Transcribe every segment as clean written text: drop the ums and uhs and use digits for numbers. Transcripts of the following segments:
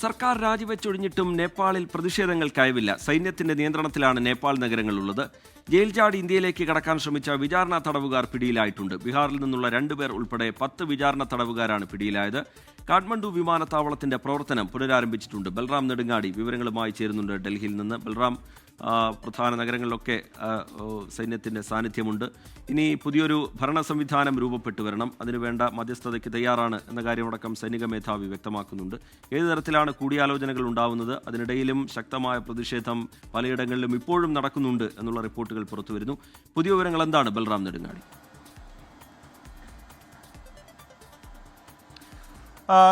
സർക്കാർ രാജിവെച്ചൊഴിഞ്ഞിട്ടും നേപ്പാളിൽ പ്രതിഷേധങ്ങൾ കയവില്ല. സൈന്യത്തിന്റെ നിയന്ത്രണത്തിലാണ് നേപ്പാൾ നഗരങ്ങളുള്ളത്. ജയിൽ ചാടി ഇന്ത്യയിലേക്ക് കടക്കാൻ ശ്രമിച്ച വിചാരണ തടവുകാർ പിടിയിലായിട്ടുണ്ട്. ബീഹാറിൽ നിന്നുള്ള 2 പേർ ഉൾപ്പെടെ 10 വിചാരണ തടവുകാരാണ് പിടിയിലായത്. കാഠ്മണ്ഡു വിമാനത്താവളത്തിന്റെ പ്രവർത്തനം പുനരാരംഭിച്ചിട്ടുണ്ട്. ബൽറാം നെടുങ്ങാടി വിവരങ്ങളുമായി ചേരുന്നുണ്ട് ഡൽഹിയിൽ നിന്ന്. ബൽറാം, പ്രധാന നഗരങ്ങളിലൊക്കെ സൈന്യത്തിന്റെ സാന്നിധ്യമുണ്ട്. ഇനി പുതിയൊരു ഭരണ സംവിധാനം രൂപപ്പെട്ടു വരണം, അതിനുവേണ്ട മധ്യസ്ഥതയ്ക്ക് തയ്യാറാണ് എന്ന കാര്യമടക്കം സൈനിക മേധാവി വ്യക്തമാക്കുന്നുണ്ട്. ഏതു തരത്തിലാണ് കൂടിയാലോചനകൾ ഉണ്ടാവുന്നത്? അതിനിടയിലും ശക്തമായ പ്രതിഷേധം പലയിടങ്ങളിലും ഇപ്പോഴും നടക്കുന്നുണ്ട് എന്നുള്ള റിപ്പോർട്ടുകൾ പുറത്തുവരുന്നു. പുതിയ വിവരങ്ങൾ എന്താണ് ബൽറാം നെടുങ്ങാടി?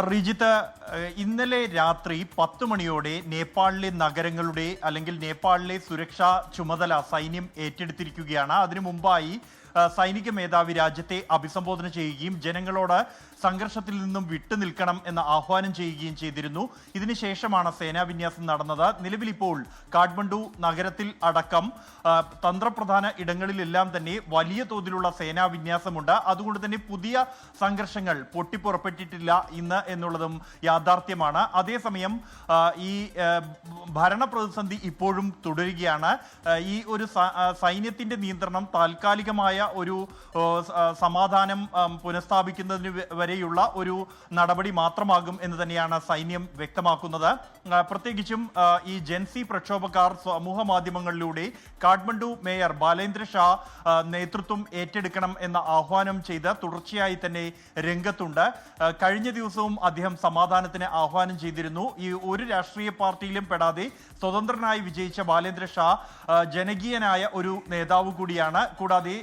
റിജിത്ത്, ഇന്നലെ രാത്രി 10 മണിയോടെ നേപ്പാളിലെ നഗരങ്ങളുടെ അല്ലെങ്കിൽ നേപ്പാളിലെ സുരക്ഷാ ചുമതല സൈന്യം ഏറ്റെടുത്തിരിക്കുകയാണ്. അതിനു മുമ്പായി സൈനിക മേധാവി രാജ്യത്തെ അഭിസംബോധന ചെയ്യുകയും ജനങ്ങളോട് സംഘർഷത്തിൽ നിന്നും വിട്ടുനിൽക്കണം എന്ന് ആഹ്വാനം ചെയ്യുകയും ചെയ്തിരുന്നു. ഇതിനുശേഷമാണ് സേനാവിന്യാസം നടന്നത്. നിലവിലിപ്പോൾ കാഠ്മണ്ഡു നഗരത്തിൽ അടക്കം തന്ത്രപ്രധാന ഇടങ്ങളിലെല്ലാം തന്നെ വലിയ തോതിലുള്ള സേനാവിന്യാസമുണ്ട്. അതുകൊണ്ട് തന്നെ പുതിയ സംഘർഷങ്ങൾ പൊട്ടിപ്പുറപ്പെട്ടിട്ടില്ല ഇന്ന് എന്നുള്ളതും യാഥാർത്ഥ്യമാണ്. അതേസമയം ഈ ഭരണ പ്രതിസന്ധി ഇപ്പോഴും തുടരുകയാണ്. ഈ ഒരു സൈന്യത്തിന്റെ നിയന്ത്രണം താൽക്കാലികമായ ഒരു സമാധാനം പുനഃസ്ഥാപിക്കുന്നതിന് വരെയുള്ള ഒരു നടപടി മാത്രമാകും എന്ന് തന്നെയാണ് സൈന്യം വ്യക്തമാക്കുന്നത്. പ്രത്യേകിച്ചും ഈ ജൻസി പ്രക്ഷോഭക്കാർ സമൂഹ മാധ്യമങ്ങളിലൂടെ കാഠ്മണ്ഡു മേയർ ബാലേന്ദ്ര ഷാ നേതൃത്വം ഏറ്റെടുക്കണം എന്ന ആഹ്വാനം ചെയ്ത് തുടർച്ചയായി തന്നെ രംഗത്തുണ്ട്. കഴിഞ്ഞ ദിവസവും അദ്ദേഹം സമാധാനത്തിന് ആഹ്വാനം ചെയ്തിരുന്നു. ഈ ഒരു രാഷ്ട്രീയ പാർട്ടിയിലും പെടാതെ സ്വതന്ത്രനായി വിജയിച്ച ബാലേന്ദ്ര ഷാ ജനകീയനായ ഒരു നേതാവ് കൂടിയാണ്. കൂടാതെ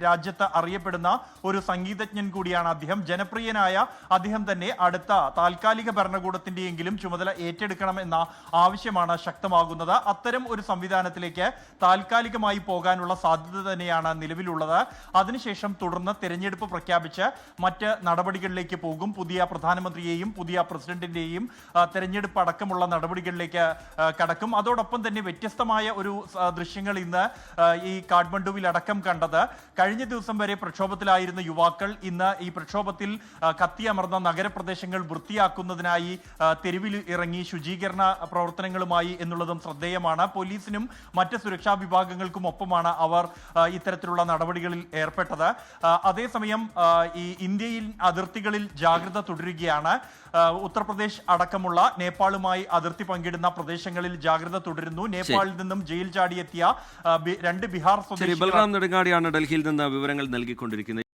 രാജ്യത്ത് അറിയപ്പെടുന്ന ഒരു സംഗീതജ്ഞൻ കൂടിയാണ് അദ്ദേഹം. ജനപ്രിയനായ അദ്ദേഹം തന്നെ അടുത്ത താൽക്കാലിക ഭരണകൂടത്തിന്റെയെങ്കിലും ചുമതല ഏറ്റെടുക്കണം എന്ന ആവശ്യമാണ് ശക്തമാകുന്നത്. അത്തരം ഒരു സംവിധാനത്തിലേക്ക് താൽക്കാലികമായി പോകാനുള്ള സാധ്യത തന്നെയാണ് നിലവിലുള്ളത്. അതിനുശേഷം തുടർന്ന് തെരഞ്ഞെടുപ്പ് പ്രഖ്യാപിച്ച് മറ്റ് നടപടികളിലേക്ക് പോകും. പുതിയ പ്രധാനമന്ത്രിയെയും പുതിയ പ്രസിഡന്റിന്റെയും തെരഞ്ഞെടുപ്പ് അടക്കമുള്ള നടപടികളിലേക്ക് കടക്കും. അതോടൊപ്പം തന്നെ വ്യത്യസ്തമായ ഒരു ദൃശ്യങ്ങൾ ഇന്ന് ഈ കാഠ്മണ്ഡുവിൽ അടക്കം കണ്ടത്. കഴിഞ്ഞ ദിവസം വരെ പ്രക്ഷോഭത്തിലായിരുന്ന യുവാക്കൾ ഇന്ന് ഈ പ്രക്ഷോഭത്തിൽ കത്തിയമർന്ന നഗരപ്രദേശങ്ങൾ വൃത്തിയാക്കുന്നതിനായി തെരുവിൽ ഇറങ്ങി ശുചീകരണ പ്രവർത്തനങ്ങളുമായി എന്നുള്ളതും ശ്രദ്ധേയമാണ്. പോലീസിനും മറ്റ് സുരക്ഷാ വിഭാഗങ്ങൾക്കും ഒപ്പമാണ് അവർ ഇത്തരത്തിലുള്ള നടപടികളിൽ ഏർപ്പെട്ടത്. അതേസമയം ഈ ഇന്ത്യയിൽ അതിർത്തികളിൽ ജാഗ്രത തുടരുകയാണ്. ഉത്തർപ്രദേശ് അടക്കമുള്ള നേപ്പാളുമായി അതിർത്തി പങ്കിടുന്ന പ്രദേശങ്ങളിൽ ജാഗ്രത തുടരുന്നു. നേപ്പാളിൽ നിന്നും ജയിൽ ചാടിയെത്തിയ 2 ബിഹാർ സ്വദേശികൾ. ബൽറാം നെടുങ്ങാടിയാണ് ഡൽഹിയിൽ നിന്ന് വിവരങ്ങൾ നൽകിക്കൊണ്ടിരിക്കുന്നത്.